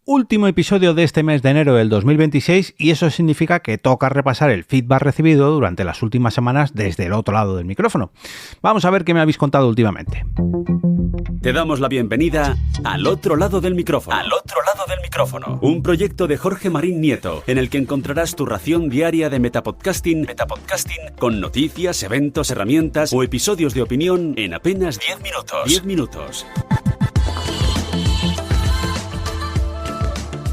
último episodio de este mes de enero del 2026 y eso significa que toca repasar el feedback recibido durante las últimas semanas desde el otro lado del micrófono. Vamos a ver qué me habéis contado últimamente. Te damos la bienvenida al otro lado del micrófono. Al otro lado del micrófono. Un proyecto de Jorge Marín Nieto, en el que encontrarás tu ración diaria de metapodcasting con noticias, eventos, herramientas o episodios de opinión en apenas 10 minutos. 10 minutos.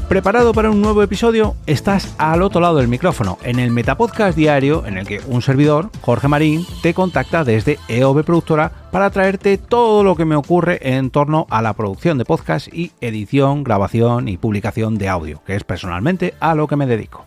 ¿Preparado para un nuevo episodio? Estás al otro lado del micrófono, en el Metapodcast diario en el que un servidor, Jorge Marín, te contacta desde EOB Productora para traerte todo lo que me ocurre en torno a la producción de podcast y edición, grabación y publicación de audio, que es personalmente a lo que me dedico.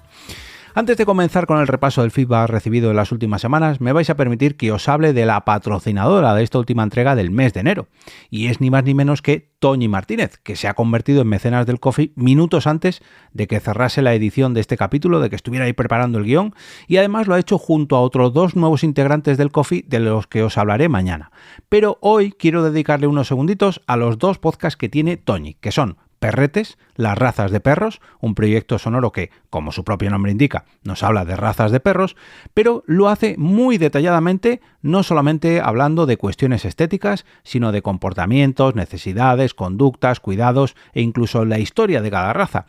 Antes de comenzar con el repaso del feedback recibido en las últimas semanas, me vais a permitir que os hable de la patrocinadora de esta última entrega del mes de enero, y es ni más ni menos que Toñi Martínez, que se ha convertido en mecenas del Ko-fi minutos antes de que cerrase la edición de este capítulo, de que estuviera ahí preparando el guión, y además lo ha hecho junto a otros dos nuevos integrantes del Ko-fi de los que os hablaré mañana. Pero hoy quiero dedicarle unos segunditos a los dos podcasts que tiene Toñi, que son Perretes, las razas de perros, un proyecto sonoro que, como su propio nombre indica, nos habla de razas de perros, pero lo hace muy detalladamente, no solamente hablando de cuestiones estéticas, sino de comportamientos, necesidades, conductas, cuidados e incluso la historia de cada raza.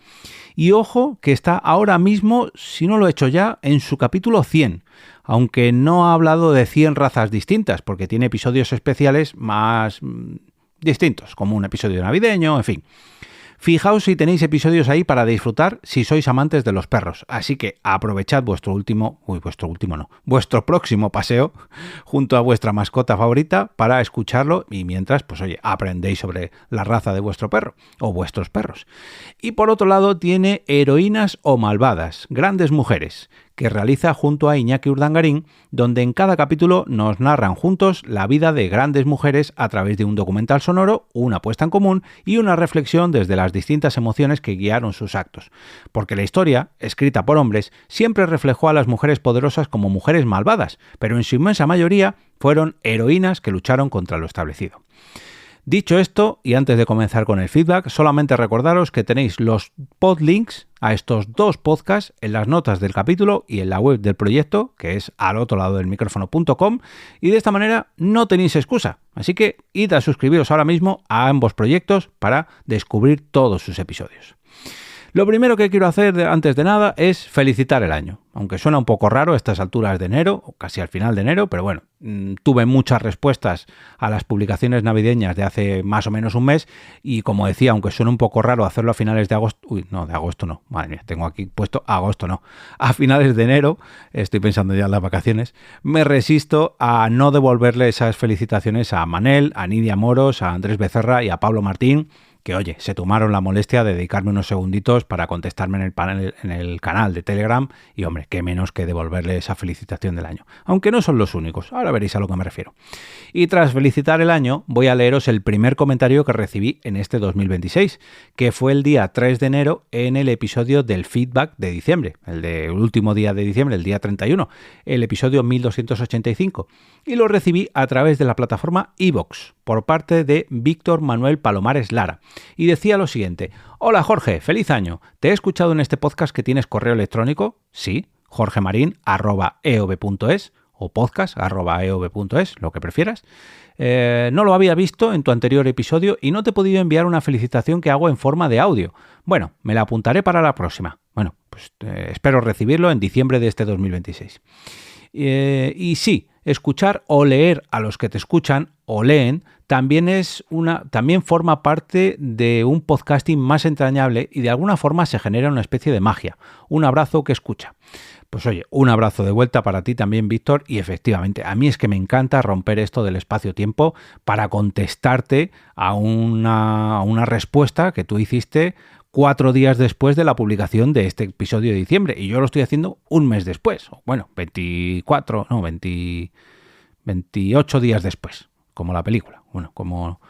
Y ojo que está ahora mismo, si no lo he hecho ya, en su capítulo 100, aunque no ha hablado de 100 razas distintas, porque tiene episodios especiales más distintos, como un episodio navideño, en fin. Fijaos si tenéis episodios ahí para disfrutar si sois amantes de los perros, así que aprovechad vuestro próximo paseo junto a vuestra mascota favorita para escucharlo y mientras, pues oye, aprendéis sobre la raza de vuestro perro o vuestros perros. Y por otro lado tiene Heroínas o Malvadas, grandes mujeres, que realiza junto a Iñaki Urdangarín, donde en cada capítulo nos narran juntos la vida de grandes mujeres a través de un documental sonoro, una puesta en común y una reflexión desde las distintas emociones que guiaron sus actos. Porque la historia, escrita por hombres, siempre reflejó a las mujeres poderosas como mujeres malvadas, pero en su inmensa mayoría fueron heroínas que lucharon contra lo establecido. Dicho esto, y antes de comenzar con el feedback, solamente recordaros que tenéis los podlinks a estos dos podcasts en las notas del capítulo y en la web del proyecto, que es alotroladodelmicrofono.com, y de esta manera no tenéis excusa. Así que id a suscribiros ahora mismo a ambos proyectos para descubrir todos sus episodios. Lo primero que quiero hacer antes de nada es felicitar el año, aunque suena un poco raro a estas alturas de enero, o casi al final de enero, pero bueno, tuve muchas respuestas a las publicaciones navideñas de hace más o menos un mes y como decía, aunque suena un poco raro hacerlo a finales de agosto, de agosto no, madre mía, tengo aquí puesto agosto no, a finales de enero, estoy pensando ya en las vacaciones, me resisto a no devolverle esas felicitaciones a Manel, a Nidia Moros, a Andrés Becerra y a Pablo Martín, que oye, se tomaron la molestia de dedicarme unos segunditos para contestarme en el canal de Telegram y hombre, qué menos que devolverle esa felicitación del año. Aunque no son los únicos, ahora veréis a lo que me refiero. Y tras felicitar el año, voy a leeros el primer comentario que recibí en este 2026, que fue el día 3 de enero en el episodio del feedback de diciembre, el último día de diciembre, el día 31, el episodio 1285, y lo recibí a través de la plataforma iVoox, por parte de Víctor Manuel Palomares Lara. Y decía lo siguiente: hola Jorge, feliz año. Te he escuchado en este podcast que tienes correo electrónico, sí, jorgemarin@eob.es o podcast@eob.es, lo que prefieras. No lo había visto en tu anterior episodio y no te he podido enviar una felicitación que hago en forma de audio. Bueno, me la apuntaré para la próxima. Bueno, pues espero recibirlo en diciembre de este 2026. Y sí, escuchar o leer a los que te escuchan o leen también forma parte de un podcasting más entrañable y de alguna forma se genera una especie de magia. Un abrazo que escucha. Pues oye, un abrazo de vuelta para ti también, Víctor, y efectivamente, a mí es que me encanta romper esto del espacio-tiempo para contestarte a una respuesta que tú hiciste 4 días después de la publicación de este episodio de diciembre, y yo lo estoy haciendo un mes después, bueno, 28 días después, como la película, bueno, como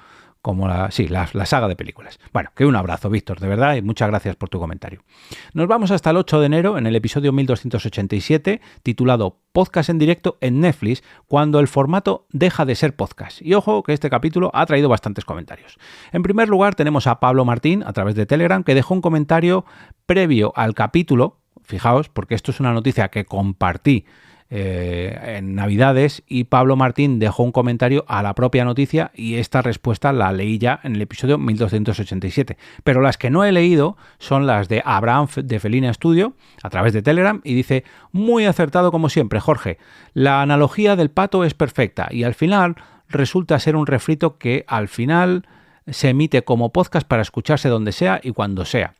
la saga de películas. Bueno, que un abrazo, Víctor, de verdad, y muchas gracias por tu comentario. Nos vamos hasta el 8 de enero, en el episodio 1287, titulado Podcast en directo en Netflix, cuando el formato deja de ser podcast. Y ojo que este capítulo ha traído bastantes comentarios. En primer lugar, tenemos a Pablo Martín, a través de Telegram, que dejó un comentario previo al capítulo. Fijaos, porque esto es una noticia que compartí en Navidades, y Pablo Martín dejó un comentario a la propia noticia, y esta respuesta la leí ya en el episodio 1287. Pero las que no he leído son las de Abraham de Felina Studio a través de Telegram, y dice: muy acertado como siempre, Jorge. La analogía del pato es perfecta y al final resulta ser un refrito que al final se emite como podcast para escucharse donde sea y cuando sea.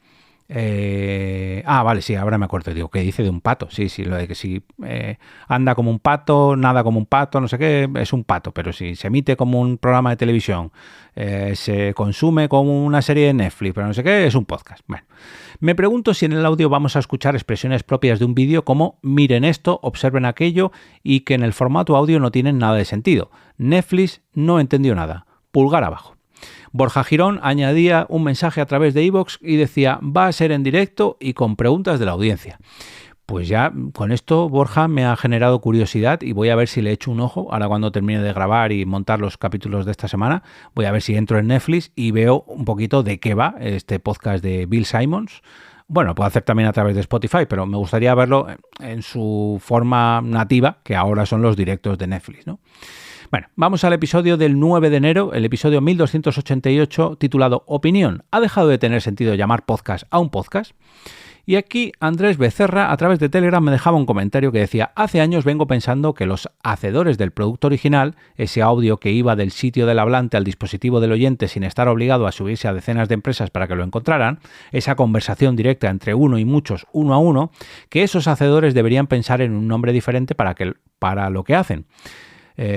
Vale, sí, ahora me acuerdo, digo, que dice de un pato, sí, lo de que si anda como un pato, nada como un pato, no sé qué, es un pato, pero si se emite como un programa de televisión, se consume como una serie de Netflix, pero no sé qué, es un podcast. Bueno, me pregunto si en el audio vamos a escuchar expresiones propias de un vídeo como miren esto, observen aquello, y que en el formato audio no tienen nada de sentido. Netflix no entendió nada. Pulgar abajo. Borja Girón añadía un mensaje a través de iVoox y decía: va a ser en directo y con preguntas de la audiencia. Pues ya con esto, Borja, me ha generado curiosidad y voy a ver si le echo un ojo ahora cuando termine de grabar y montar los capítulos de esta semana. Voy a ver si entro en Netflix y veo un poquito de qué va este podcast de Bill Simmons. Bueno, lo puedo hacer también a través de Spotify, pero me gustaría verlo en su forma nativa, que ahora son los directos de Netflix, ¿no? Bueno, vamos al episodio del 9 de enero, el episodio 1288, titulado Opinión. ¿Ha dejado de tener sentido llamar podcast a un podcast? Y aquí Andrés Becerra, a través de Telegram, me dejaba un comentario que decía: hace años vengo pensando que los hacedores del producto original, ese audio que iba del sitio del hablante al dispositivo del oyente sin estar obligado a subirse a decenas de empresas para que lo encontraran, esa conversación directa entre uno y muchos, uno a uno, que esos hacedores deberían pensar en un nombre diferente para lo que hacen.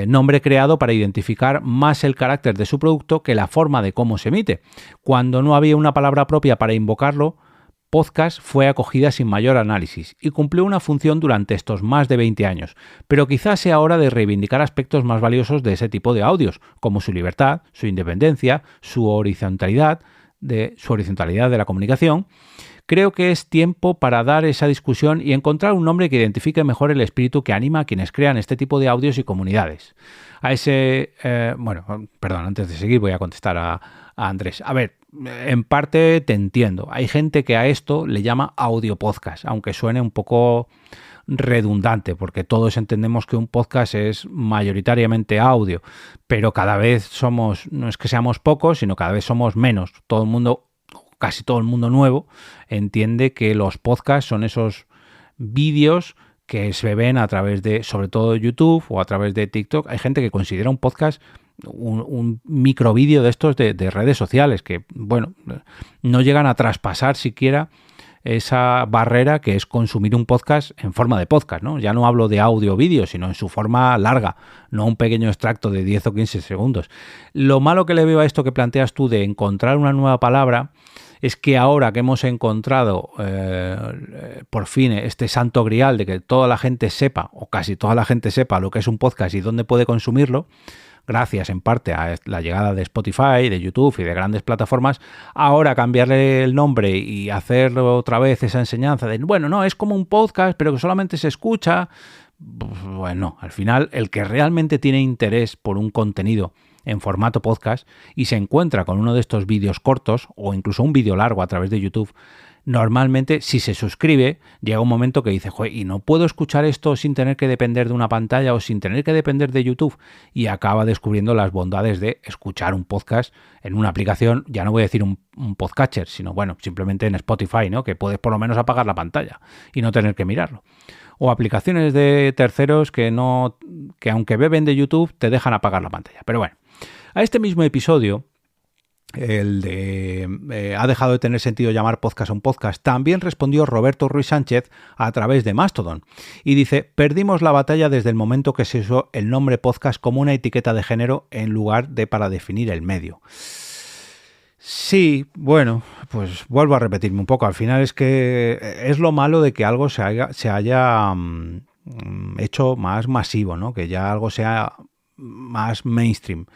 Nombre creado para identificar más el carácter de su producto que la forma de cómo se emite. Cuando no había una palabra propia para invocarlo, podcast fue acogida sin mayor análisis y cumplió una función durante estos más de 20 años, pero quizás sea hora de reivindicar aspectos más valiosos de ese tipo de audios, como su libertad, su independencia, su horizontalidad de la comunicación. Creo que es tiempo para dar esa discusión y encontrar un nombre que identifique mejor el espíritu que anima a quienes crean este tipo de audios y comunidades. Antes de seguir voy a contestar a Andrés. A ver, en parte te entiendo. Hay gente que a esto le llama audio podcast, aunque suene un poco redundante, porque todos entendemos que un podcast es mayoritariamente audio, pero cada vez no es que seamos pocos, sino cada vez somos menos. Casi todo el mundo nuevo entiende que los podcasts son esos vídeos que se ven a través de, sobre todo, YouTube o a través de TikTok. Hay gente que considera un podcast un microvídeo de estos de redes sociales que, bueno, no llegan a traspasar siquiera esa barrera que es consumir un podcast en forma de podcast, ¿no? Ya no hablo de audio o vídeo, sino en su forma larga, no un pequeño extracto de 10 o 15 segundos. Lo malo que le veo a esto que planteas tú de encontrar una nueva palabra es que ahora que hemos encontrado por fin este santo grial de que toda la gente sepa, o casi toda la gente sepa lo que es un podcast y dónde puede consumirlo, gracias en parte a la llegada de Spotify, de YouTube y de grandes plataformas, ahora cambiarle el nombre y hacerlo otra vez esa enseñanza de, bueno, no, es como un podcast, pero que solamente se escucha. Bueno, al final el que realmente tiene interés por un contenido en formato podcast y se encuentra con uno de estos vídeos cortos o incluso un vídeo largo a través de YouTube, normalmente si se suscribe llega un momento que dice, joder, y no puedo escuchar esto sin tener que depender de una pantalla o sin tener que depender de YouTube, y acaba descubriendo las bondades de escuchar un podcast en una aplicación, ya no voy a decir un podcatcher, sino bueno, simplemente en Spotify, ¿no? Que puedes por lo menos apagar la pantalla y no tener que mirarlo. O aplicaciones de terceros que aunque beben de YouTube te dejan apagar la pantalla. Pero bueno, a este mismo episodio, el de ¿ha dejado de tener sentido llamar podcast a un podcast?, también respondió Roberto Ruiz Sánchez a través de Mastodon y dice: perdimos la batalla desde el momento que se usó el nombre podcast como una etiqueta de género en lugar de para definir el medio. Sí, bueno, pues vuelvo a repetirme un poco. Al final es que es lo malo de que algo se haya hecho más masivo, ¿no? Que ya algo sea más mainstream,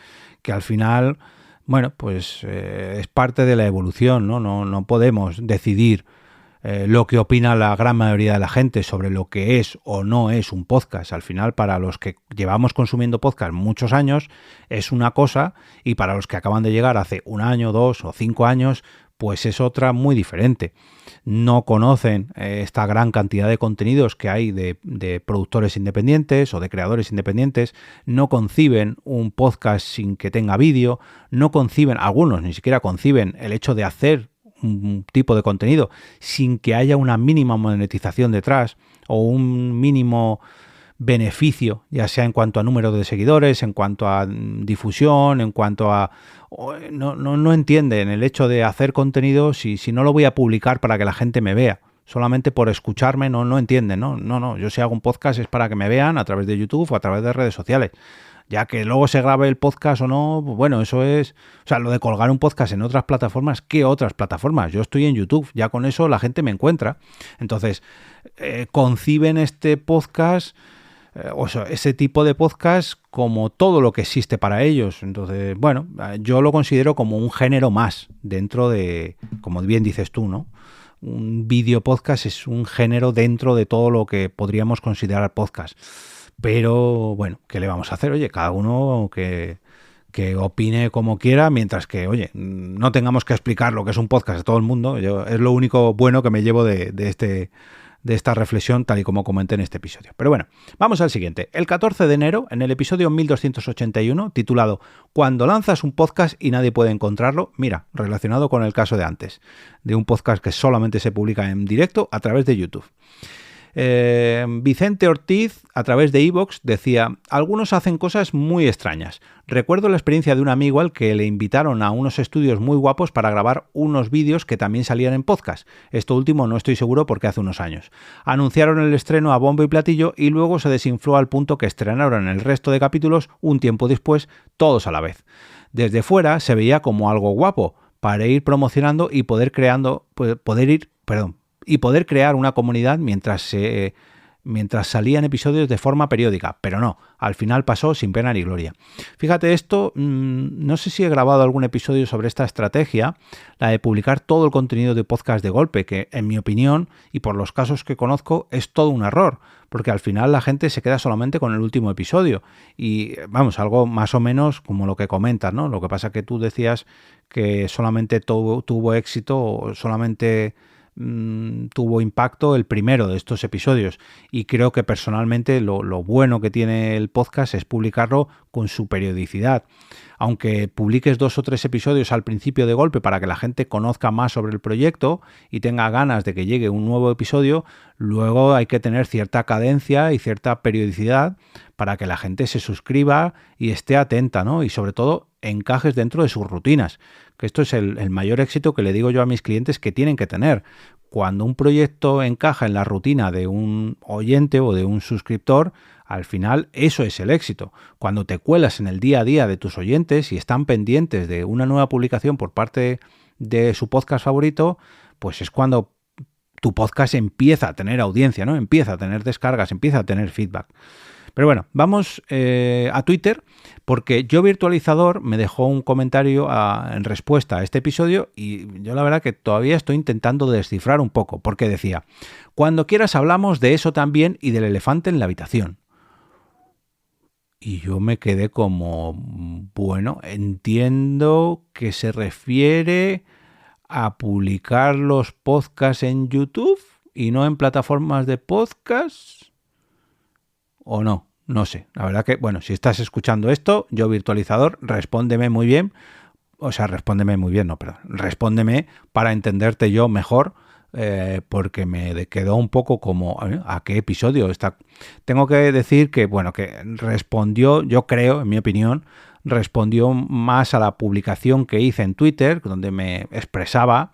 que al final bueno, pues es parte de la evolución, ¿no? No podemos decidir lo que opina la gran mayoría de la gente sobre lo que es o no es un podcast. Al final, para los que llevamos consumiendo podcast muchos años, es una cosa, y para los que acaban de llegar hace 1 año, 2 o 5 años, pues es otra muy diferente. No conocen esta gran cantidad de contenidos que hay de productores independientes o de creadores independientes, no conciben un podcast sin que tenga vídeo, no conciben, algunos ni siquiera conciben el hecho de hacer un tipo de contenido sin que haya una mínima monetización detrás o un mínimo beneficio, ya sea en cuanto a número de seguidores, en cuanto a difusión, en cuanto a... No entienden el hecho de hacer contenido si no lo voy a publicar para que la gente me vea. Solamente por escucharme no entienden, ¿no? Yo si hago un podcast es para que me vean a través de YouTube o a través de redes sociales. Ya que luego se grabe el podcast o no, bueno, eso es... O sea, lo de colgar un podcast en otras plataformas, ¿qué otras plataformas? Yo estoy en YouTube, ya con eso la gente me encuentra. Entonces, conciben este podcast, o sea, ese tipo de podcast como todo lo que existe para ellos. Entonces, bueno, yo lo considero como un género más dentro de, como bien dices tú, ¿no? Un video podcast es un género dentro de todo lo que podríamos considerar podcast. Pero bueno, ¿qué le vamos a hacer? Oye, cada uno que opine como quiera, mientras que, oye, no tengamos que explicar lo que es un podcast a todo el mundo. Es lo único bueno que me llevo de esta reflexión, tal y como comenté en este episodio. Pero bueno, vamos al siguiente. El 14 de enero, en el episodio 1281, titulado Cuando lanzas un podcast y nadie puede encontrarlo, mira, relacionado con el caso de antes, de un podcast que solamente se publica en directo a través de YouTube. Vicente Ortiz, a través de iVoox, decía: algunos hacen cosas muy extrañas. Recuerdo la experiencia de un amigo al que le invitaron a unos estudios muy guapos para grabar unos vídeos que también salían en podcast. Esto último no estoy seguro porque hace unos años. Anunciaron el estreno a bombo y platillo y luego se desinfló al punto que estrenaron el resto de capítulos un tiempo después, todos a la vez. Desde fuera se veía como algo guapo para ir promocionando y poder crear una comunidad mientras salían episodios de forma periódica, pero no, al final pasó sin pena ni gloria. Fíjate esto, no sé si he grabado algún episodio sobre esta estrategia, la de publicar todo el contenido de podcast de golpe, que en mi opinión y por los casos que conozco es todo un error, porque al final la gente se queda solamente con el último episodio y vamos, algo más o menos como lo que comentas, ¿no? Lo que pasa que tú decías que solamente tuvo éxito o solamente tuvo impacto el primero de estos episodios, y creo que personalmente lo bueno que tiene el podcast es publicarlo con su periodicidad. Aunque publiques 2 o 3 episodios al principio de golpe para que la gente conozca más sobre el proyecto y tenga ganas de que llegue un nuevo episodio, luego hay que tener cierta cadencia y cierta periodicidad para que la gente se suscriba y esté atenta, ¿no? Y sobre todo encajes dentro de sus rutinas, que esto es el mayor éxito que le digo yo a mis clientes que tienen que tener. Cuando un proyecto encaja en la rutina de un oyente o de un suscriptor, al final eso es el éxito. Cuando te cuelas en el día a día de tus oyentes y están pendientes de una nueva publicación por parte de su podcast favorito, pues es cuando tu podcast empieza a tener audiencia, ¿no? Empieza a tener descargas, empieza a tener feedback. Pero bueno, vamos a Twitter, porque Yo Virtualizador me dejó un comentario en respuesta a este episodio y yo la verdad que todavía estoy intentando descifrar un poco, porque decía: cuando quieras hablamos de eso también y del elefante en la habitación. Y yo me quedé como, bueno, entiendo que se refiere a publicar los podcasts en YouTube y no en plataformas de podcast, ¿o no? No sé. La verdad que, bueno, si estás escuchando esto, Yo Virtualizador, respóndeme muy bien. O sea, respóndeme para entenderte yo mejor, porque me quedó un poco como, ¿a qué episodio está? Tengo que decir que, bueno, que respondió, yo creo, en mi opinión, respondió más a la publicación que hice en Twitter, donde me expresaba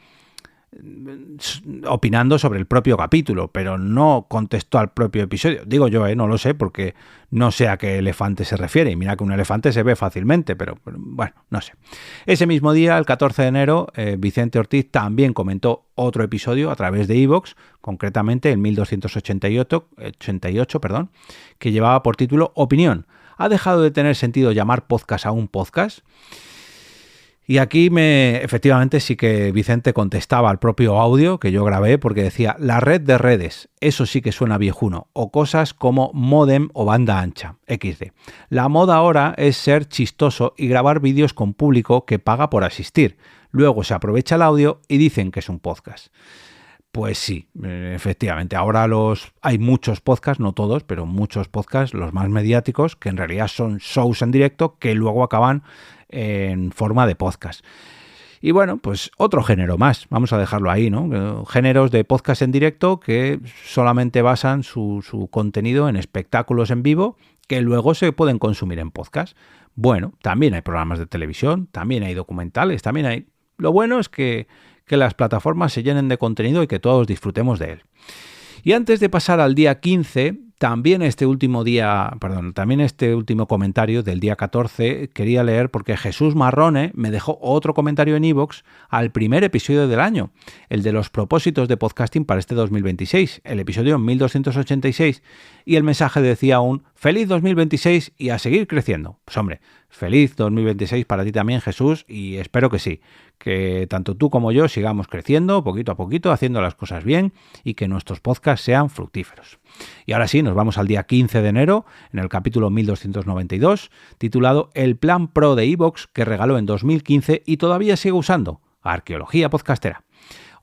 opinando sobre el propio capítulo, pero no contestó al propio episodio. Digo yo, no lo sé, porque no sé a qué elefante se refiere. Y mira que un elefante se ve fácilmente, pero bueno, no sé. Ese mismo día, el 14 de enero, Vicente Ortiz también comentó otro episodio a través de iVoox, concretamente el 1288, que llevaba por título Opinión: ¿ha dejado de tener sentido llamar podcast a un podcast? Y aquí efectivamente sí que Vicente contestaba al propio audio que yo grabé porque decía la red de redes, eso sí que suena viejuno, o cosas como módem o banda ancha, XD. La moda ahora es ser chistoso y grabar vídeos con público que paga por asistir. Luego se aprovecha el audio y dicen que es un podcast. Pues sí, efectivamente. Ahora hay muchos podcasts, no todos, pero muchos podcasts, los más mediáticos, que en realidad son shows en directo que luego acaban en forma de podcast. Y bueno, pues otro género más, vamos a dejarlo ahí, ¿no? Géneros de podcast en directo que solamente basan su contenido en espectáculos en vivo que luego se pueden consumir en podcast. Bueno, también hay programas de televisión, también hay documentales, también hay... Lo bueno es que las plataformas se llenen de contenido y que todos disfrutemos de él. Y antes de pasar al día 15, también este último comentario del día 14 quería leer porque Jesús Marrone me dejó otro comentario en iVoox al primer episodio del año, el de los propósitos de podcasting para este 2026, el episodio 1286, y el mensaje decía aún ¡Feliz 2026 y a seguir creciendo! Pues hombre, feliz 2026 para ti también, Jesús, y espero que sí, que tanto tú como yo sigamos creciendo poquito a poquito, haciendo las cosas bien y que nuestros podcasts sean fructíferos. Y ahora sí, nos vamos al día 15 de enero, en el capítulo 1292, titulado El Plan Pro de iVoox que regaló en 2015 y todavía sigue usando, Arqueología Podcastera.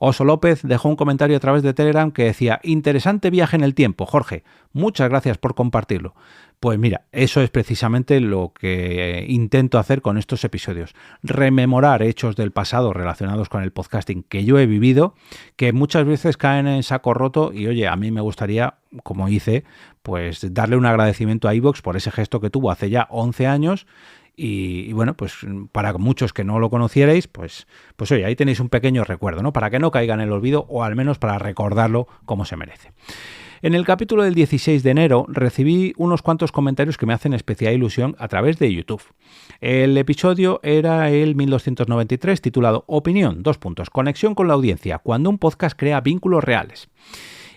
Oso López dejó un comentario a través de Telegram que decía interesante viaje en el tiempo, Jorge, muchas gracias por compartirlo. Pues mira, eso es precisamente lo que intento hacer con estos episodios, rememorar hechos del pasado relacionados con el podcasting que yo he vivido, que muchas veces caen en saco roto y oye, a mí me gustaría, como hice, pues darle un agradecimiento a iVoox por ese gesto que tuvo hace ya 11 años. Y bueno, pues para muchos que no lo conocierais, pues oye, ahí tenéis un pequeño recuerdo, ¿no? Para que no caiga en el olvido o al menos para recordarlo como se merece. En el capítulo del 16 de enero recibí unos cuantos comentarios que me hacen especial ilusión a través de YouTube. El episodio era el 1293 titulado Opinión, conexión con la audiencia, cuando un podcast crea vínculos reales.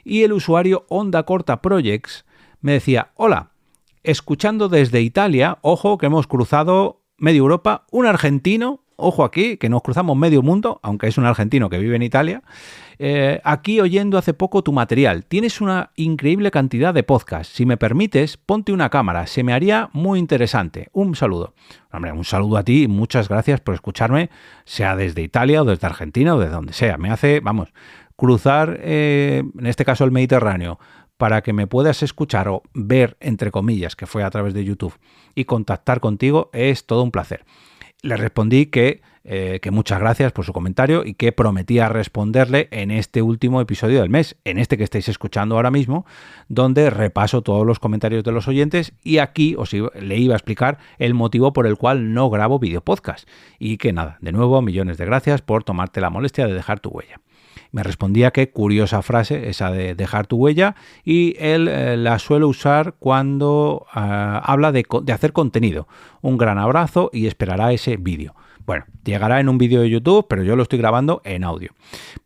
Y el usuario Onda Corta Projects me decía, hola, escuchando desde Italia, ojo que hemos cruzado medio Europa, un argentino, ojo aquí, que nos cruzamos medio mundo, aunque es un argentino que vive en Italia, aquí oyendo hace poco tu material. Tienes una increíble cantidad de podcasts. Si me permites, ponte una cámara, se me haría muy interesante. Un saludo. Hombre, un saludo a ti y muchas gracias por escucharme, sea desde Italia o desde Argentina o desde donde sea. Me hace, cruzar, en este caso el Mediterráneo, para que me puedas escuchar o ver, entre comillas, que fue a través de YouTube, y contactar contigo, es todo un placer. Le respondí que muchas gracias por su comentario y que prometía responderle en este último episodio del mes, en este que estáis escuchando ahora mismo, donde repaso todos los comentarios de los oyentes y aquí le iba a explicar el motivo por el cual no grabo videopodcast. Y que nada, de nuevo, millones de gracias por tomarte la molestia de dejar tu huella. Me respondía que curiosa frase esa de dejar tu huella y él la suele usar cuando habla de hacer contenido. Un gran abrazo y esperará ese vídeo. Bueno, llegará en un vídeo de YouTube, pero yo lo estoy grabando en audio.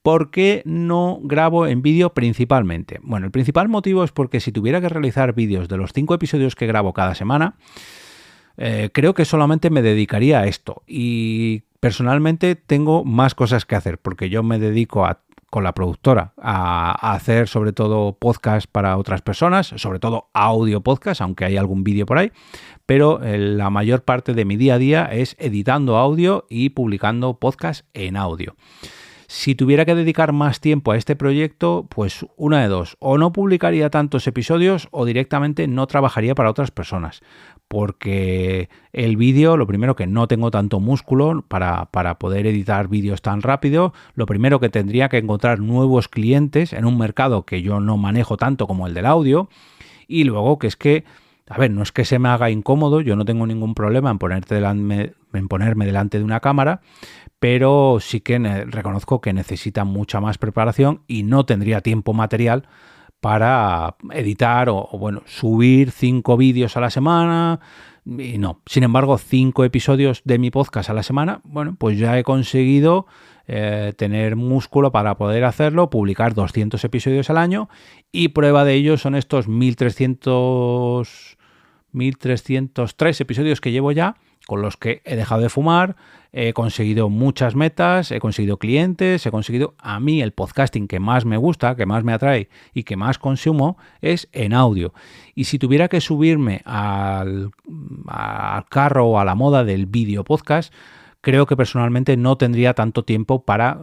¿Por qué no grabo en vídeo principalmente? Bueno, el principal motivo es porque si tuviera que realizar vídeos de los 5 episodios que grabo cada semana, creo que solamente me dedicaría a esto. Y personalmente tengo más cosas que hacer porque yo me dedico con la productora a hacer sobre todo podcast para otras personas, sobre todo audio podcast, aunque hay algún vídeo por ahí, pero la mayor parte de mi día a día es editando audio y publicando podcast en audio. Si tuviera que dedicar más tiempo a este proyecto, pues una de dos, o no publicaría tantos episodios o directamente no trabajaría para otras personas, porque el vídeo, lo primero que no tengo tanto músculo para poder editar vídeos tan rápido, lo primero que tendría que encontrar nuevos clientes en un mercado que yo no manejo tanto como el del audio, y luego que es que, a ver, no es que se me haga incómodo, yo no tengo ningún problema en ponerme delante de una cámara, pero sí que reconozco que necesita mucha más preparación y no tendría tiempo material para editar o subir 5 vídeos a la semana y no. Sin embargo, 5 episodios de mi podcast a la semana, pues ya he conseguido tener músculo para poder hacerlo, publicar 200 episodios al año y prueba de ello son estos 1303 episodios que llevo ya, con los que he dejado de fumar, he conseguido muchas metas, he conseguido clientes, he conseguido a mí el podcasting que más me gusta, que más me atrae y que más consumo es en audio. Y si tuviera que subirme al carro o a la moda del video podcast, creo que personalmente no tendría tanto tiempo para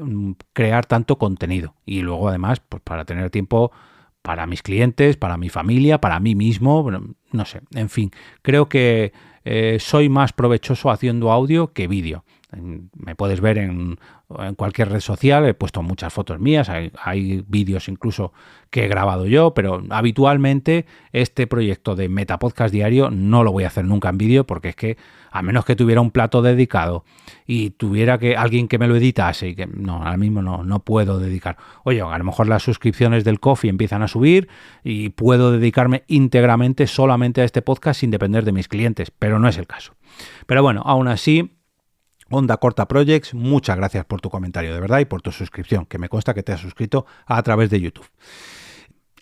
crear tanto contenido. Y luego además, pues para tener tiempo para mis clientes, para mi familia, para mí mismo, bueno, no sé, en fin, creo que soy más provechoso haciendo audio que vídeo. Me puedes ver en cualquier red social, he puesto muchas fotos mías, hay vídeos incluso que he grabado yo, pero habitualmente este proyecto de Metapodcast Diario no lo voy a hacer nunca en vídeo, porque es que a menos que tuviera un plato dedicado y tuviera que alguien que me lo editase, y que no, ahora mismo no puedo dedicar. Oye, a lo mejor las suscripciones del Ko-fi empiezan a subir y puedo dedicarme íntegramente solamente a este podcast sin depender de mis clientes, pero no es el caso. Pero bueno, aún así, Onda Corta Projects, muchas gracias por tu comentario, de verdad, y por tu suscripción, que me consta que te has suscrito a través de YouTube.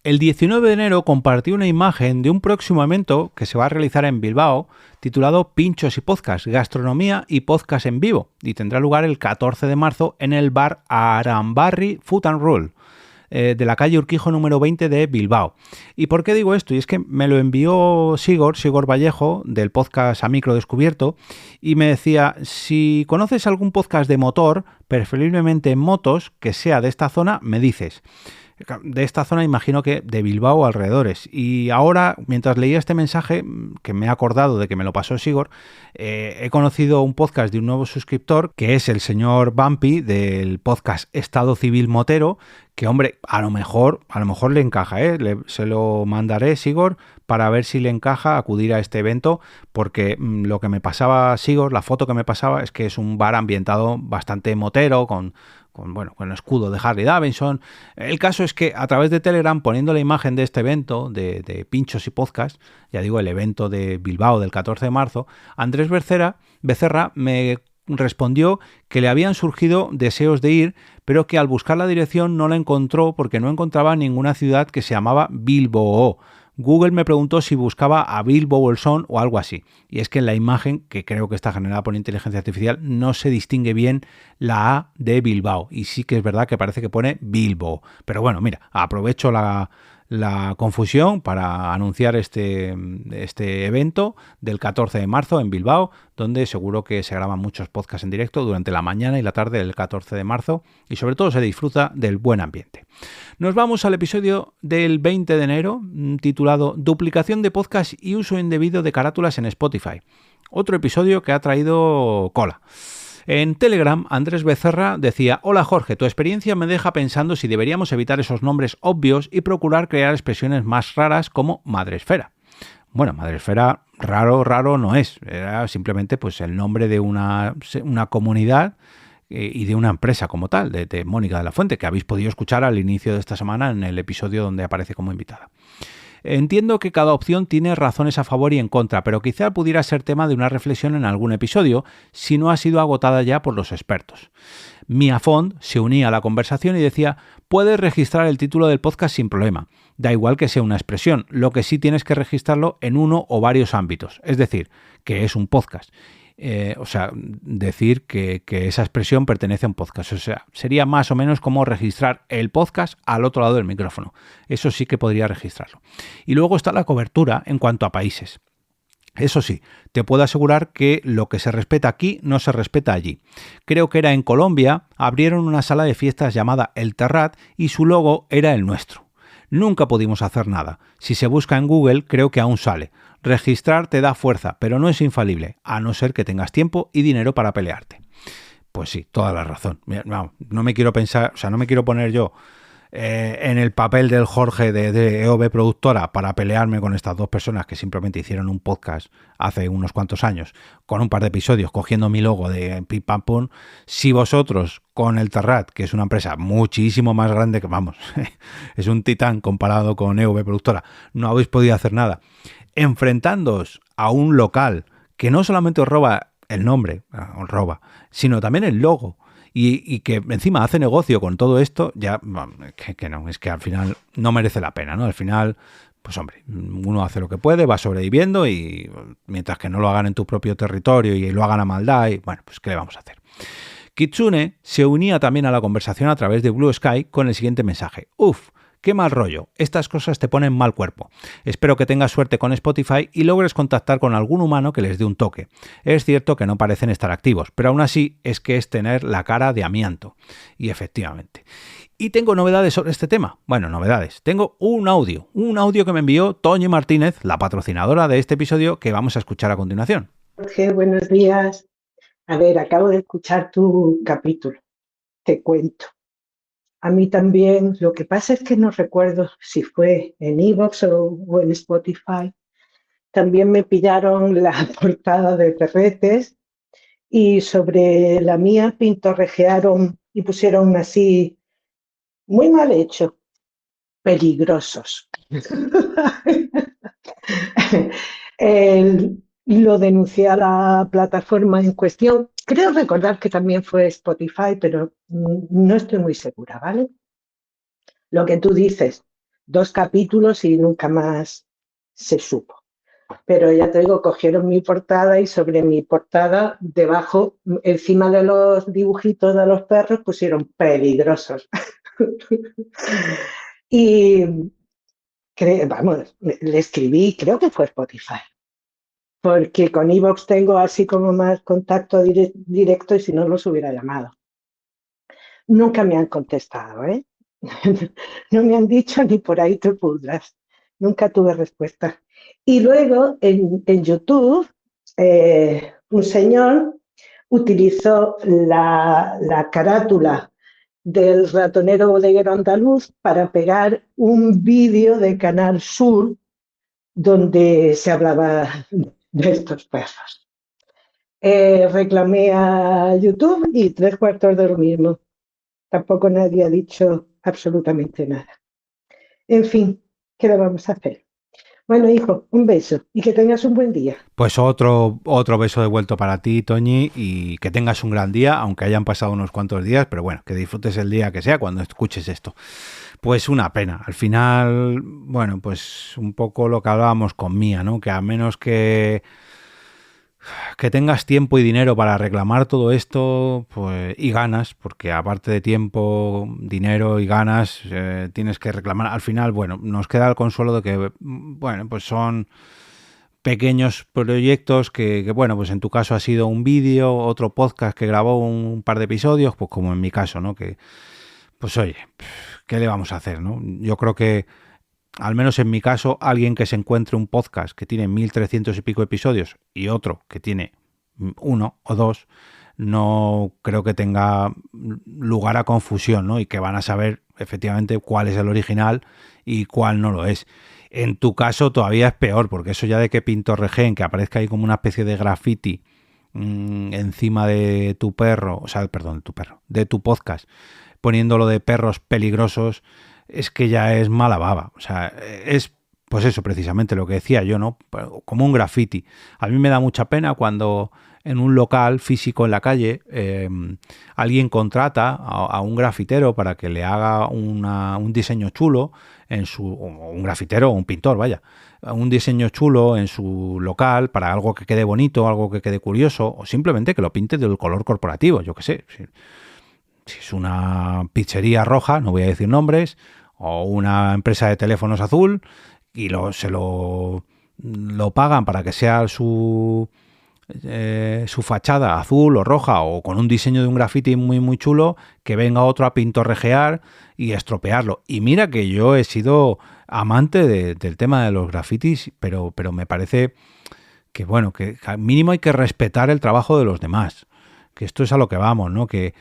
El 19 de enero compartí una imagen de un próximo evento que se va a realizar en Bilbao, titulado Pinchos y Podcast, Gastronomía y Podcast en Vivo, y tendrá lugar el 14 de marzo en el bar Arambarri Food and Roll, de la calle Urquijo número 20 de Bilbao. ¿Y por qué digo esto? Y es que me lo envió Sigor Vallejo, del podcast A Micro Descubierto, y me decía, si conoces algún podcast de motor, preferiblemente en motos, que sea de esta zona, me dices. De esta zona imagino que de Bilbao o alrededores. Y ahora, mientras leía este mensaje, que me he acordado de que me lo pasó Sigor, he conocido un podcast de un nuevo suscriptor, que es el señor Bumpy, del podcast Estado Civil Motero, que, hombre, a lo mejor le encaja, se lo mandaré, Sigor, para ver si le encaja acudir a este evento, porque lo que me pasaba Sigor, la foto que me pasaba, es que es un bar ambientado bastante motero, con el escudo de Harley Davidson. El caso es que a través de Telegram, poniendo la imagen de este evento, de Pinchos y Podcast, ya digo, el evento de Bilbao del 14 de marzo, Andrés Becerra me respondió que le habían surgido deseos de ir, pero que al buscar la dirección no la encontró porque no encontraba ninguna ciudad que se llamaba Bilbao. Google me preguntó si buscaba a Bilbo Bolsón o algo así. Y es que en la imagen, que creo que está generada por inteligencia artificial, no se distingue bien la A de Bilbao. Y sí que es verdad que parece que pone Bilbo. Pero bueno, mira, aprovecho la confusión para anunciar este evento del 14 de marzo en Bilbao, donde seguro que se graban muchos podcasts en directo durante la mañana y la tarde del 14 de marzo y sobre todo se disfruta del buen ambiente. Nos vamos al episodio del 20 de enero titulado Duplicación de podcast y uso indebido de carátulas en Spotify. Otro episodio que ha traído cola. En Telegram, Andrés Becerra decía: hola Jorge, tu experiencia me deja pensando si deberíamos evitar esos nombres obvios y procurar crear expresiones más raras como madresfera. Bueno, madresfera raro no es, era simplemente pues el nombre de una comunidad y de una empresa como tal, de Mónica de la Fuente, que habéis podido escuchar al inicio de esta semana en el episodio donde aparece como invitada. Entiendo que cada opción tiene razones a favor y en contra, pero quizá pudiera ser tema de una reflexión en algún episodio, si no ha sido agotada ya por los expertos. Mia Font se unía a la conversación y decía: puedes registrar el título del podcast sin problema, da igual que sea una expresión, lo que sí tienes que registrarlo en uno o varios ámbitos, es decir, que es un podcast. Decir que esa expresión pertenece a un podcast. O sea, sería más o menos como registrar el podcast al otro lado del micrófono. Eso sí que podría registrarlo. Y luego está la cobertura en cuanto a países. Eso sí, te puedo asegurar que lo que se respeta aquí no se respeta allí. Creo que era en Colombia, abrieron una sala de fiestas llamada El Terrat y su logo era el nuestro. Nunca pudimos hacer nada. Si se busca en Google, creo que aún sale. Registrar te da fuerza, pero no es infalible, a no ser que tengas tiempo y dinero para pelearte. Pues sí, toda la razón. No me quiero pensar, no me quiero poner yo en el papel del Jorge de EOB Productora para pelearme con estas dos personas que simplemente hicieron un podcast hace unos cuantos años con un par de episodios cogiendo mi logo de Pim Pam Pum. Si vosotros con el Terrat, que es una empresa muchísimo más grande que, es un titán comparado con EOB Productora, no habéis podido hacer nada, enfrentándoos a un local que no solamente os roba el nombre, sino también el logo, y que encima hace negocio con todo esto, ya que no, es que al final no merece la pena, ¿no? Al final pues hombre, uno hace lo que puede, va sobreviviendo y mientras que no lo hagan en tu propio territorio y lo hagan a maldad, y bueno, pues ¿qué le vamos a hacer? Kitsune se unía también a la conversación a través de Blue Sky con el siguiente mensaje. Uf, qué mal rollo, estas cosas te ponen mal cuerpo. Espero que tengas suerte con Spotify y logres contactar con algún humano que les dé un toque. Es cierto que no parecen estar activos, pero aún así es que es tener la cara de amianto. Y efectivamente. Y tengo novedades sobre este tema. Bueno, novedades. Tengo un audio que me envió Toñi Martínez, la patrocinadora de este episodio, que vamos a escuchar a continuación. Jorge, buenos días. A ver, acabo de escuchar tu capítulo. Te cuento. A mí también, lo que pasa es que no recuerdo si fue en iVoox o en Spotify. También me pillaron la portada de Perretes y sobre la mía pintorrejearon y pusieron así, muy mal hecho, peligrosos. Lo denuncié a la plataforma en cuestión. Creo recordar que también fue Spotify, pero no estoy muy segura, ¿vale? Lo que tú dices, 2 capítulos y nunca más se supo. Pero ya te digo, cogieron mi portada y sobre mi portada, debajo, encima de los dibujitos de los perros, pusieron peligrosos. Y vamos, le escribí, creo que fue Spotify. Porque con iVoox tengo así como más contacto directo y si no los hubiera llamado. Nunca me han contestado, ¿eh? No me han dicho ni por ahí te pudras. Nunca tuve respuesta. Y luego en YouTube un señor utilizó la carátula del ratonero bodeguero andaluz para pegar un vídeo de Canal Sur donde se hablaba de estos perros. Reclamé a YouTube y 3/4 de lo mismo. Tampoco nadie ha dicho absolutamente nada. En fin, ¿qué le vamos a hacer? Bueno, hijo, un beso y que tengas un buen día. Pues otro beso devuelto para ti, Toñi, y que tengas un gran día, aunque hayan pasado unos cuantos días, pero bueno, que disfrutes el día que sea cuando escuches esto. Pues una pena. Al final, bueno, pues un poco lo que hablábamos con Mía, ¿no? Que a menos que tengas tiempo y dinero para reclamar todo esto, pues, y ganas, porque aparte de tiempo, dinero y ganas, tienes que reclamar. Al final, bueno, nos queda el consuelo de que, bueno, pues son pequeños proyectos que, bueno, pues en tu caso ha sido un vídeo, otro podcast que grabó un par de episodios, pues como en mi caso, ¿no? Que, pues oye, ¿qué le vamos a hacer, no? Yo creo que al menos en mi caso, alguien que se encuentre un podcast que tiene 1300 y pico episodios y otro que tiene 1 o 2, no creo que tenga lugar a confusión, ¿no? Y que van a saber efectivamente cuál es el original y cuál no lo es. En tu caso todavía es peor, porque eso ya de que pintorrejeen, que aparezca ahí como una especie de graffiti encima de tu perro, o sea, perdón, de tu podcast, poniéndolo de perros peligrosos, es que ya es mala baba. O sea, es pues eso precisamente lo que decía yo, ¿no? Como un graffiti. A mí me da mucha pena cuando en un local físico en la calle alguien contrata a un grafitero para que le haga un diseño chulo en su... un grafitero o un pintor, vaya. Un diseño chulo en su local para algo que quede bonito, algo que quede curioso, o simplemente que lo pinte del color corporativo, yo qué sé. Si es una pizzería roja, no voy a decir nombres, o una empresa de teléfonos azul, y se lo pagan para que sea su fachada azul o roja, o con un diseño de un graffiti muy muy chulo, que venga otro a pintorrejear y estropearlo. Y mira que yo he sido amante del tema de los grafitis, pero me parece que, bueno, que al mínimo hay que respetar el trabajo de los demás, que esto es a lo que vamos, ¿no? Que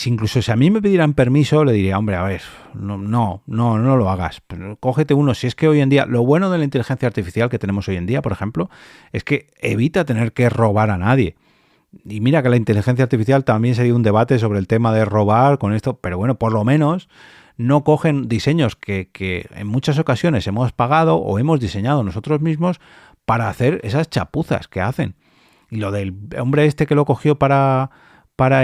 incluso si a mí me pidieran permiso, le diría, hombre, a ver, no lo hagas, pero cógete uno. Si es que hoy en día, lo bueno de la inteligencia artificial que tenemos hoy en día, por ejemplo, es que evita tener que robar a nadie. Y mira que la inteligencia artificial también sería un debate sobre el tema de robar con esto, pero bueno, por lo menos no cogen diseños que en muchas ocasiones hemos pagado o hemos diseñado nosotros mismos para hacer esas chapuzas que hacen. Y lo del hombre este que lo cogió para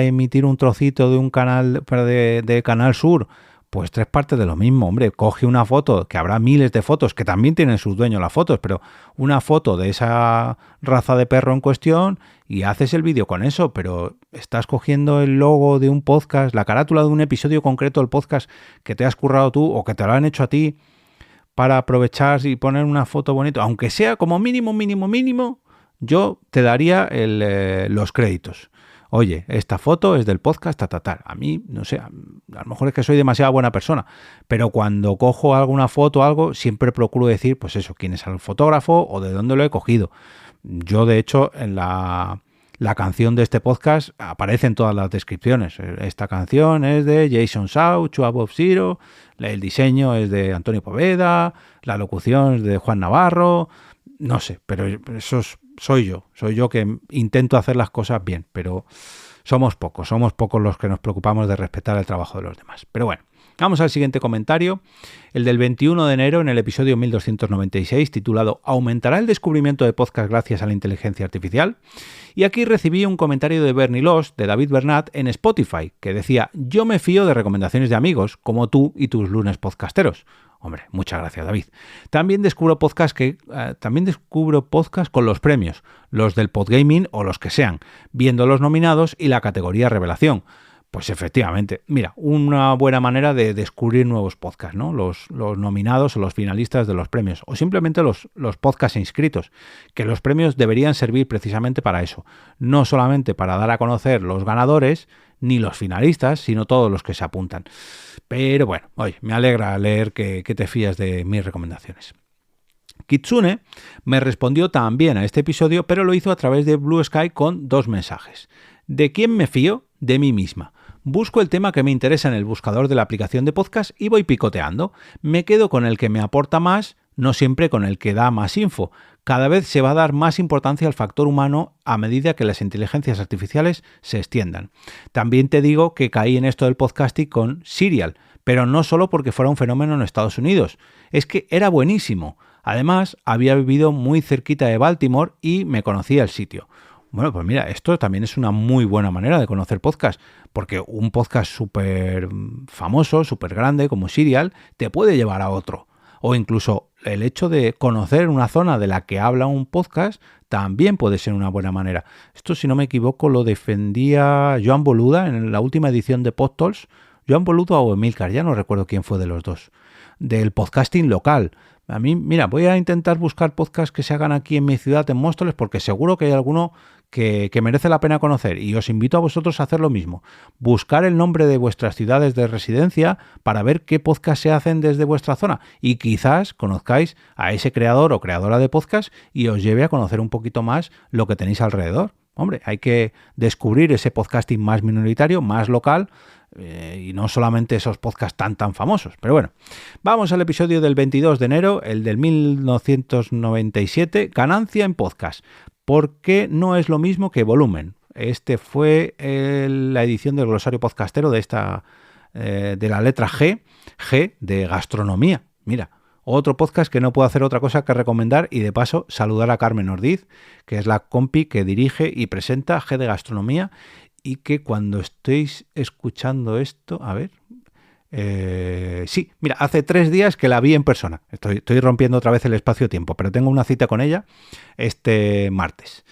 emitir un trocito de un canal de Canal Sur, pues 3 partes de lo mismo. Hombre, coge una foto, que habrá miles de fotos, que también tienen sus dueños las fotos, pero una foto de esa raza de perro en cuestión y haces el vídeo con eso, pero estás cogiendo el logo de un podcast, la carátula de un episodio concreto del podcast que te has currado tú o que te lo han hecho a ti para aprovechar y poner una foto bonita, aunque sea como mínimo, yo te daría los créditos. Oye, esta foto es del podcast, tal. A mí, no sé, a lo mejor es que soy demasiado buena persona, pero cuando cojo alguna foto o algo, siempre procuro decir, pues eso, quién es el fotógrafo o de dónde lo he cogido. Yo, de hecho, en la canción de este podcast aparecen todas las descripciones. Esta canción es de Jason Shaw, Two Above Zero, el diseño es de Antonio Poveda, la locución es de Juan Navarro, no sé, pero eso soy yo que intento hacer las cosas bien, pero somos pocos los que nos preocupamos de respetar el trabajo de los demás. Pero bueno, vamos al siguiente comentario, el del 21 de enero en el episodio 1296, titulado ¿Aumentará el descubrimiento de podcast gracias a la inteligencia artificial? Y aquí recibí un comentario de Bernie Loss, de David Bernat, en Spotify, que decía: yo me fío de recomendaciones de amigos, como tú y tus lunes podcasteros. Hombre, muchas gracias, David. También descubro podcast con los premios, los del Podgaming o los que sean, viendo los nominados y la categoría revelación. Pues efectivamente, mira, una buena manera de descubrir nuevos podcasts, ¿no? Los nominados o los finalistas de los premios, o simplemente los podcasts inscritos, que los premios deberían servir precisamente para eso, no solamente para dar a conocer los ganadores, ni los finalistas, sino todos los que se apuntan. Pero bueno, oye, me alegra leer que te fías de mis recomendaciones. Kitsune me respondió también a este episodio, pero lo hizo a través de Blue Sky con 2 mensajes. ¿De quién me fío? De mí misma. Busco el tema que me interesa en el buscador de la aplicación de podcast y voy picoteando. Me quedo con el que me aporta más, no siempre con el que da más info. Cada vez se va a dar más importancia al factor humano a medida que las inteligencias artificiales se extiendan. También te digo que caí en esto del podcasting con Serial, pero no solo porque fuera un fenómeno en Estados Unidos. Es que era buenísimo. Además, había vivido muy cerquita de Baltimore y me conocía el sitio. Bueno, pues mira, esto también es una muy buena manera de conocer podcast, porque un podcast súper famoso, súper grande como Serial, te puede llevar a otro. O incluso el hecho de conocer una zona de la que habla un podcast también puede ser una buena manera. Esto, si no me equivoco, lo defendía Joan Boluda en la última edición de PodTalks. Joan Boluda o Emilcar, ya no recuerdo quién fue de los dos. Del podcasting local. A mí, mira, voy a intentar buscar podcasts que se hagan aquí en mi ciudad, en Móstoles, porque seguro que hay alguno que merece la pena conocer, y os invito a vosotros a hacer lo mismo. Buscar el nombre de vuestras ciudades de residencia para ver qué podcasts se hacen desde vuestra zona, y quizás conozcáis a ese creador o creadora de podcast y os lleve a conocer un poquito más lo que tenéis alrededor. Hombre, hay que descubrir ese podcasting más minoritario, más local, y no solamente esos podcasts tan famosos. Pero bueno, vamos al episodio del 22 de enero, el del 1997, Ganancia en podcast. ¿Por qué no es lo mismo que volumen? Este fue la edición del glosario podcastero de la letra G de gastronomía. Mira, otro podcast que no puedo hacer otra cosa que recomendar y de paso saludar a Carmen Ordiz, que es la compi que dirige y presenta G de Gastronomía, y que cuando estéis escuchando esto, a ver, sí, mira, hace 3 días que la vi en persona. Estoy rompiendo otra vez el espacio-tiempo, pero tengo una cita con ella este martes.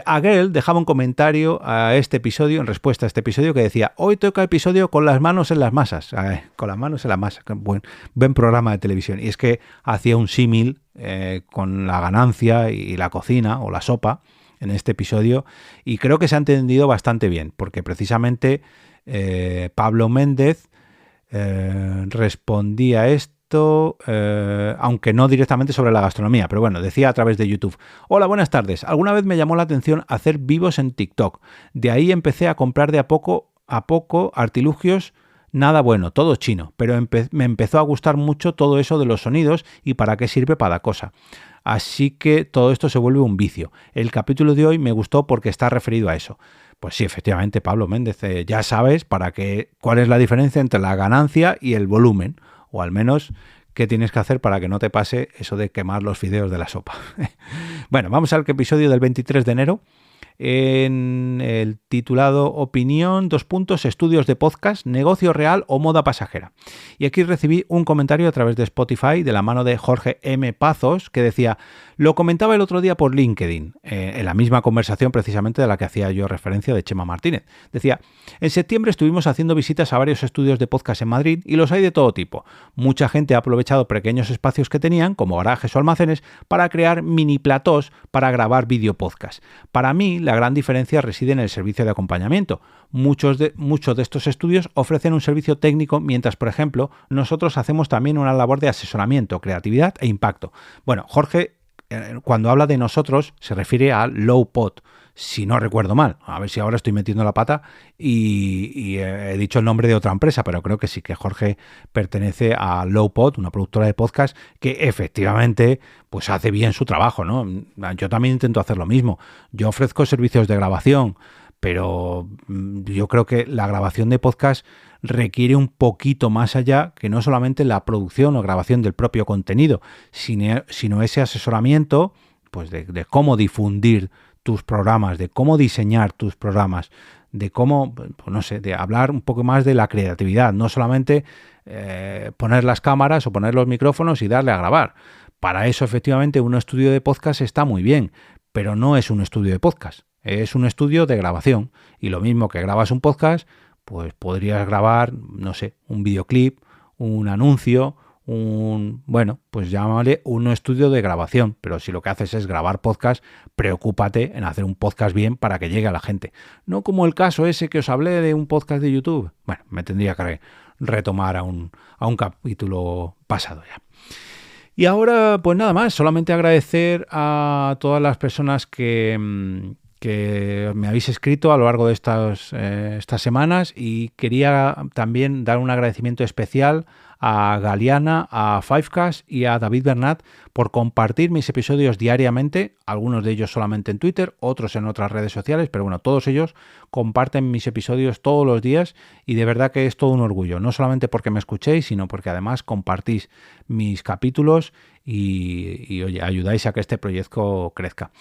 Aguel dejaba un comentario a este episodio, en respuesta a este episodio, que decía: hoy toca episodio con las manos en las masas. Con las manos en la masa, buen programa de televisión. Y es que hacía un símil con la ganancia y la cocina o la sopa en este episodio, y creo que se ha entendido bastante bien, porque precisamente Pablo Méndez respondía a esto, aunque no directamente sobre la gastronomía, pero bueno, decía a través de YouTube: hola, buenas tardes, alguna vez me llamó la atención hacer vivos en TikTok, de ahí empecé a comprar de a poco artilugios, nada bueno, todo chino, pero me empezó a gustar mucho todo eso de los sonidos y para qué sirve cada cosa. Así que todo esto se vuelve un vicio. El capítulo de hoy me gustó porque está referido a eso. Pues sí, efectivamente, Pablo Méndez, ya sabes cuál es la diferencia entre la ganancia y el volumen, o al menos qué tienes que hacer para que no te pase eso de quemar los fideos de la sopa. Bueno, vamos al episodio del 23 de enero. en el titulado Opinión, estudios de podcast, negocio real o moda pasajera. Y aquí recibí un comentario a través de Spotify de la mano de Jorge M. Pazos, que decía: lo comentaba el otro día por LinkedIn, en la misma conversación precisamente de la que hacía yo referencia de Chema Martínez. Decía: en septiembre estuvimos haciendo visitas a varios estudios de podcast en Madrid y los hay de todo tipo. Mucha gente ha aprovechado pequeños espacios que tenían, como garajes o almacenes, para crear mini platós para grabar vídeo podcast. Para mí, la gran diferencia reside en el servicio de acompañamiento. Muchos de estos estudios ofrecen un servicio técnico, mientras, por ejemplo, nosotros hacemos también una labor de asesoramiento, creatividad e impacto. Bueno, Jorge, cuando habla de nosotros, se refiere a Lowpod, si no recuerdo mal. A ver si ahora estoy metiendo la pata y he dicho el nombre de otra empresa, pero creo que sí, que Jorge pertenece a Lowpod, una productora de podcast que efectivamente pues hace bien su trabajo, ¿no? Yo también intento hacer lo mismo. Yo ofrezco servicios de grabación, pero yo creo que la grabación de podcast requiere un poquito más allá que no solamente la producción o grabación del propio contenido, sino ese asesoramiento pues de cómo difundir tus programas, de cómo diseñar tus programas, de cómo, pues no sé, de hablar un poco más de la creatividad, no solamente poner las cámaras o poner los micrófonos y darle a grabar. Para eso, efectivamente, un estudio de podcast está muy bien, pero no es un estudio de podcast, es un estudio de grabación. Y lo mismo que grabas un podcast, pues podrías grabar, no sé, un videoclip, un anuncio, pues llámale un estudio de grabación, pero si lo que haces es grabar podcast, preocúpate en hacer un podcast bien para que llegue a la gente. No como el caso ese que os hablé de un podcast de YouTube. Bueno, me tendría que retomar a un capítulo pasado ya. Y ahora, pues nada más, solamente agradecer a todas las personas que me habéis escrito a lo largo de estas semanas, y quería también dar un agradecimiento especial a Galeana, a Fivecast y a David Bernat por compartir mis episodios diariamente, algunos de ellos solamente en Twitter, otros en otras redes sociales, pero bueno, todos ellos comparten mis episodios todos los días y de verdad que es todo un orgullo, no solamente porque me escuchéis, sino porque además compartís mis capítulos y oye, ayudáis a que este proyecto crezca.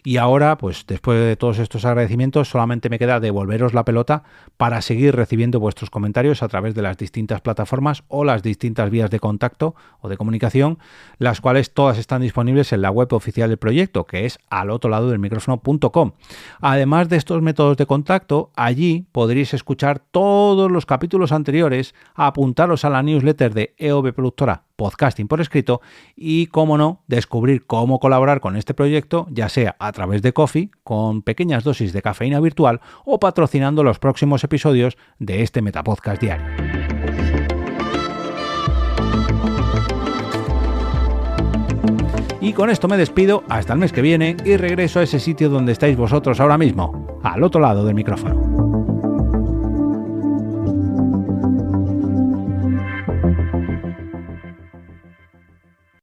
Y ahora, pues después de todos estos agradecimientos, solamente me queda devolveros la pelota para seguir recibiendo vuestros comentarios a través de las distintas plataformas o las distintas vías de contacto o de comunicación, las cuales todas están disponibles en la web oficial del proyecto, que es alotroladodelmicrófono.com. Además de estos métodos de contacto, allí podréis escuchar todos los capítulos anteriores, apuntaros a la newsletter de EOB Productora Podcasting por escrito y, cómo no, descubrir cómo colaborar con este proyecto, ya sea a través de Ko-fi, con pequeñas dosis de cafeína virtual, o patrocinando los próximos episodios de este Metapodcast diario. Y con esto me despido hasta el mes que viene y regreso a ese sitio donde estáis vosotros ahora mismo, al otro lado del micrófono.